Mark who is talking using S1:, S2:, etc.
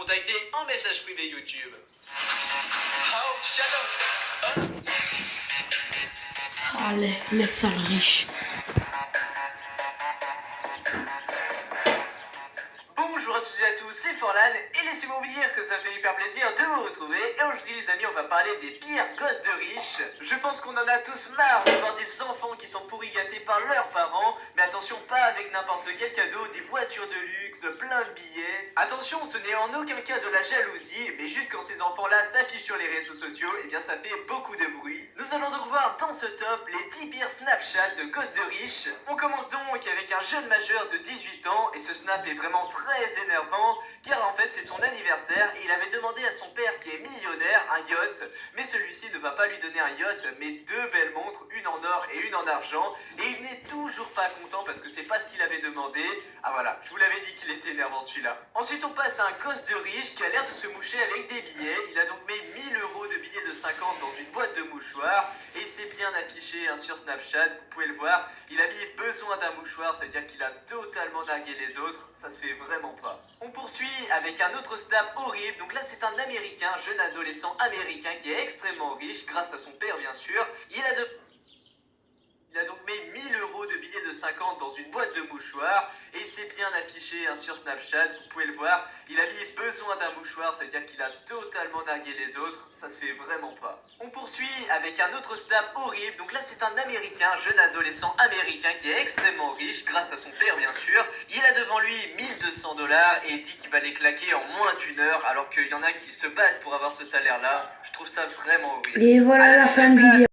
S1: contacter en message privé YouTube.
S2: Allez, les sales riches.
S1: Bonjour à toutes et à tous, c'est Forlan et laissez-moi vous dire que ça fait hyper plaisir de vous retrouver. Et aujourd'hui les amis, on va parler des pires gosses de riches. Je pense qu'on en a tous marre de voir des enfants qui sont pourris gâtés par leurs parents. Mais attention, pas avec n'importe quel cadeau, des voitures de luxe, plein de billets. Attention, ce n'est en aucun cas de la jalousie, mais juste quand ces enfants-là s'affichent sur les réseaux sociaux, et bien ça fait beaucoup de bruit. Nous allons donc voir dans ce top les 10 pires Snapchat de gosses de riches. On commence donc avec un jeune majeur de 18 ans et ce snap est vraiment très énervant car en fait c'est son anniversaire et il avait demandé à son père qui est millionnaire un yacht, mais celui-ci ne va pas lui donner un yacht mais deux belles montres, une en or et une en argent, et il n'est toujours pas content parce que c'est pas ce qu'il avait demandé. Ah voilà, je vous l'avais dit qu'il était énervant celui-là. Ensuite on passe à un gosse de riche qui a l'air de se moucher avec des billets. Il a donc mis 1000 € de billets de 50 dans une boîte de mouchoirs et c'est bien affiché hein, sur Snapchat, vous pouvez le voir. Il a mis besoin d'un mouchoir, ça veut dire qu'il a totalement nargué les autres, ça se fait vraiment pas. On poursuit avec un autre snap horrible, donc là c'est un américain, jeune adolescent américain qui est extrêmement riche, grâce à son père bien sûr. Il a donc mis 1000 € de billets de 50 dans une boîte de mouchoirs et c'est bien affiché hein, sur Snapchat, vous pouvez le voir. Il a mis besoin d'un mouchoir, ça veut dire qu'il a totalement nargué les autres, ça se fait vraiment pas. On poursuit avec un autre snap horrible, donc là c'est un américain, jeune adolescent américain qui est extrêmement riche, grâce à son père bien sûr. Il a devant lui 1200 $ et dit qu'il va les claquer en moins d'une heure alors qu'il y en a qui se battent pour avoir ce salaire là. Je trouve ça vraiment horrible.
S2: Et voilà la fin de vidéo.